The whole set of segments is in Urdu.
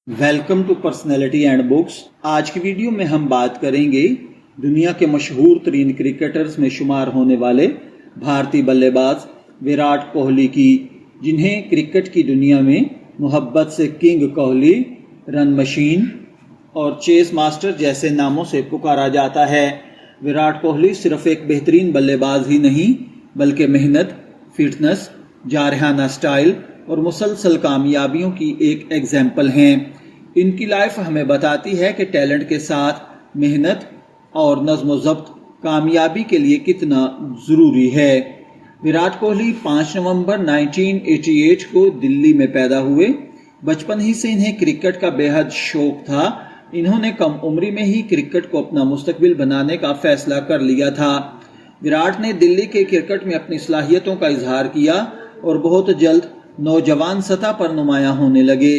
Welcome to personality and books. آج کی ویڈیو میں ہم بات کریں گے دنیا کے مشہور ترین کرکٹرز میں شمار ہونے والے بھارتی بلے باز وراٹ کوہلی کی، جنہیں کرکٹ کی دنیا میں محبت سے کنگ کوہلی، رن مشین اور چیس ماسٹر جیسے ناموں سے پکارا جاتا ہے۔ وراٹ کوہلی صرف ایک بہترین بلے باز ہی نہیں بلکہ محنت، فٹنس، جارحانہ سٹائل اور مسلسل کامیابیوں کی ایک ایگزامپل ہیں۔ ان کی لائف ہمیں بتاتی ہے کہ ٹیلنٹ کے ساتھ محنت اور نظم و ضبط کامیابی کے لیے کتنا ضروری ہے۔ وراٹ کوہلی 5 نومبر 1988 کو دلی میں پیدا ہوئے۔ بچپن ہی سے انہیں کرکٹ کا بے حد شوق تھا۔ انہوں نے کم عمری میں ہی کرکٹ کو اپنا مستقبل بنانے کا فیصلہ کر لیا تھا۔ وراٹ نے دلی کے کرکٹ میں اپنی صلاحیتوں کا اظہار کیا اور بہت جلد نوجوان سطح پر نمایاں ہونے لگے۔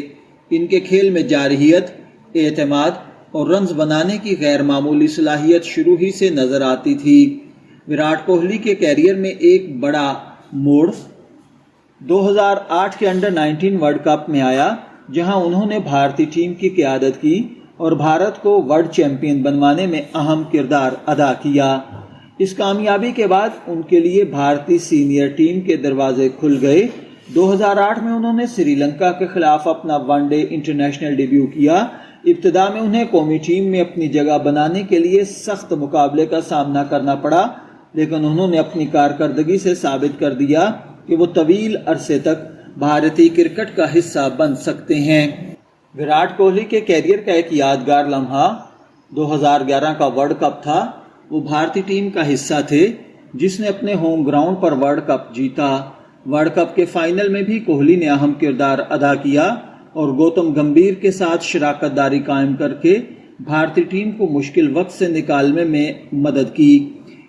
ان کے کھیل میں جارحیت، اعتماد اور رنز بنانے کی غیر معمولی صلاحیت شروع ہی سے نظر آتی تھی۔ وراٹ کوہلی کے کیریئر میں ایک بڑا موڑ 2008 کے انڈر 19 ورلڈ کپ میں آیا، جہاں انہوں نے بھارتی ٹیم کی قیادت کی اور بھارت کو ورلڈ چیمپئن بنوانے میں اہم کردار ادا کیا۔ اس کامیابی کے بعد ان کے لیے بھارتی سینئر ٹیم کے دروازے کھل گئے۔ 2008 میں انہوں نے سری لنکا کے خلاف اپنا ون ڈے انٹرنیشنل ڈیبیو کیا۔ ابتدا میں انہیں قومی ٹیم میں اپنی جگہ بنانے کے لیے سخت مقابلے کا سامنا کرنا پڑا، لیکن انہوں نے اپنی کارکردگی سے ثابت کر دیا کہ وہ طویل عرصے تک بھارتی کرکٹ کا حصہ بن سکتے ہیں۔ وراٹ کوہلی کے کیریئر کا ایک یادگار لمحہ 2011 کا ورلڈ کپ تھا۔ وہ بھارتی ٹیم کا حصہ تھے جس نے اپنے ہوم گراؤنڈ پر ورلڈ کپ جیتا۔ ورلڈ کپ کے فائنل میں بھی کوہلی نے اہم کردار ادا کیا اور گوتم گمبھیر کے ساتھ شراکت داری قائم کر کے بھارتی ٹیم کو مشکل وقت سے نکالنے میں مدد کی۔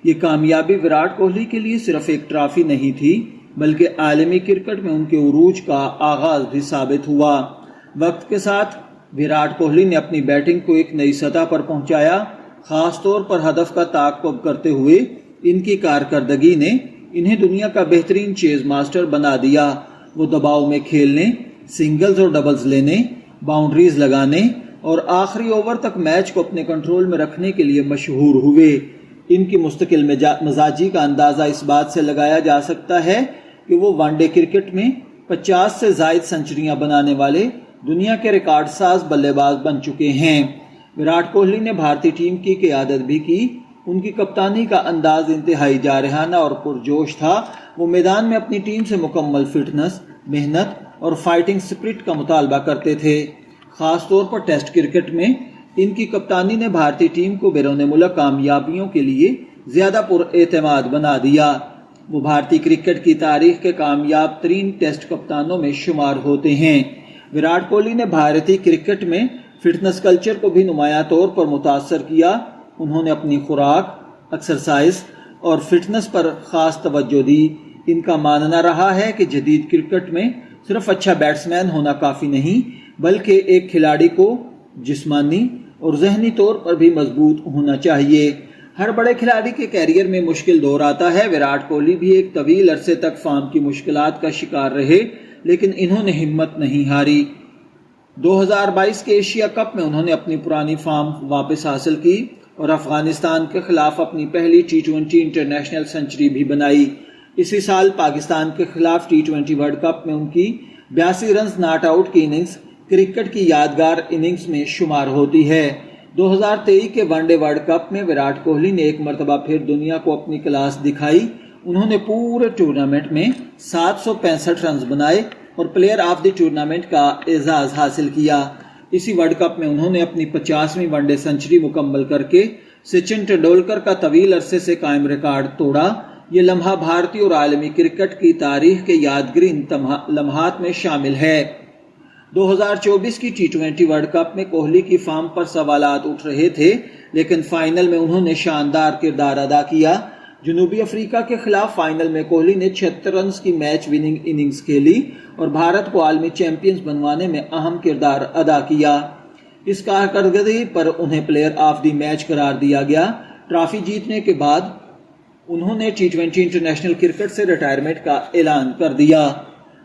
یہ کامیابی وراٹ کوہلی کے لیے صرف ایک ٹرافی نہیں تھی بلکہ عالمی کرکٹ میں ان کے عروج کا آغاز بھی ثابت ہوا۔ وقت کے ساتھ وراٹ کوہلی نے اپنی بیٹنگ کو ایک نئی سطح پر پہنچایا، خاص طور پر ہدف کا تعاقب کرتے ہوئے۔ ان کی کارکردگی نے انہیں دنیا کا بہترین چیز ماسٹر بنا دیا۔ وہ دباؤ میں کھیلنے، سنگلز اور ڈبلز لینے، باؤنڈریز لگانے اور آخری اوور تک میچ کو اپنے کنٹرول میں رکھنے کے لیے مشہور ہوئے۔ ان کی مستقل مزاجی کا اندازہ اس بات سے لگایا جا سکتا ہے کہ وہ ون ڈے کرکٹ میں 50 سے زائد سنچریاں بنانے والے دنیا کے ریکارڈ ساز بلے باز بن چکے ہیں۔ وراٹ کوہلی نے بھارتی ٹیم کی قیادت بھی کی۔ ان کی کپتانی کا انداز انتہائی جارحانہ اور پرجوش تھا۔ وہ میدان میں اپنی ٹیم سے مکمل فٹنس، محنت اور فائٹنگ سپرٹ کا مطالبہ کرتے تھے۔ خاص طور پر ٹیسٹ کرکٹ میں ان کی کپتانی نے بھارتی ٹیم کو بیرون ملک کامیابیوں کے لیے زیادہ پر اعتماد بنا دیا۔ وہ بھارتی کرکٹ کی تاریخ کے کامیاب ترین ٹیسٹ کپتانوں میں شمار ہوتے ہیں۔ وراٹ کوہلی نے بھارتی کرکٹ میں فٹنس کلچر کو بھی نمایاں طور پر متاثر کیا۔ انہوں نے اپنی خوراک، ایکسرسائز اور فٹنس پر خاص توجہ دی۔ ان کا ماننا رہا ہے کہ جدید کرکٹ میں صرف اچھا بیٹسمین ہونا کافی نہیں بلکہ ایک کھلاڑی کو جسمانی اور ذہنی طور پر بھی مضبوط ہونا چاہیے۔ ہر بڑے کھلاڑی کے کیریئر میں مشکل دور آتا ہے۔ وراٹ کوہلی بھی ایک طویل عرصے تک فارم کی مشکلات کا شکار رہے، لیکن انہوں نے ہمت نہیں ہاری۔ 2022 کے ایشیا کپ میں انہوں نے اپنی پرانی فارم واپس حاصل کی اور افغانستان کے خلاف اپنی پہلی T20 انٹرنیشنل سنچری بھی بنائی۔ اسی سال پاکستان کے خلاف T20 ورلڈ کپ میں ان کی 82 رنز ناٹ آؤٹ کی اننگز کرکٹ کی یادگار اننگز میں شمار ہوتی ہے۔ 2023 کے ون ڈے ورلڈ کپ میں وراٹ کوہلی نے ایک مرتبہ پھر دنیا کو اپنی کلاس دکھائی۔ انہوں نے پورے ٹورنامنٹ میں 765 رنز بنائے اور پلیئر آف دی ٹورنامنٹ کا اعزاز حاصل کیا۔ اسی ورلڈ کپ میں انہوں نے اپنی 50ویں ون ڈے سنچری مکمل کر کے سچن ٹنڈولکر کا طویل عرصے سے قائم ریکارڈ توڑا۔ یہ لمحہ بھارتی اور عالمی کرکٹ کی تاریخ کے یادگارین لمحات میں شامل ہے۔ 2024 کی T20 ورلڈ کپ میں کوہلی کی فارم پر سوالات اٹھ رہے تھے، لیکن فائنل میں انہوں نے شاندار کردار ادا کیا۔ جنوبی افریقہ کے خلاف فائنل میں کوہلی نے 76 رنز کی میچ وننگ اننگز کھیلی اور بھارت کو عالمی چیمپئنز بنوانے میں اہم کردار ادا کیا۔ اس کارکردگی پر انہیں پلیئر آف دی میچ قرار دیا گیا۔ ٹرافی جیتنے کے بعد انہوں نے T20 انٹرنیشنل کرکٹ سے ریٹائرمنٹ کا اعلان کر دیا۔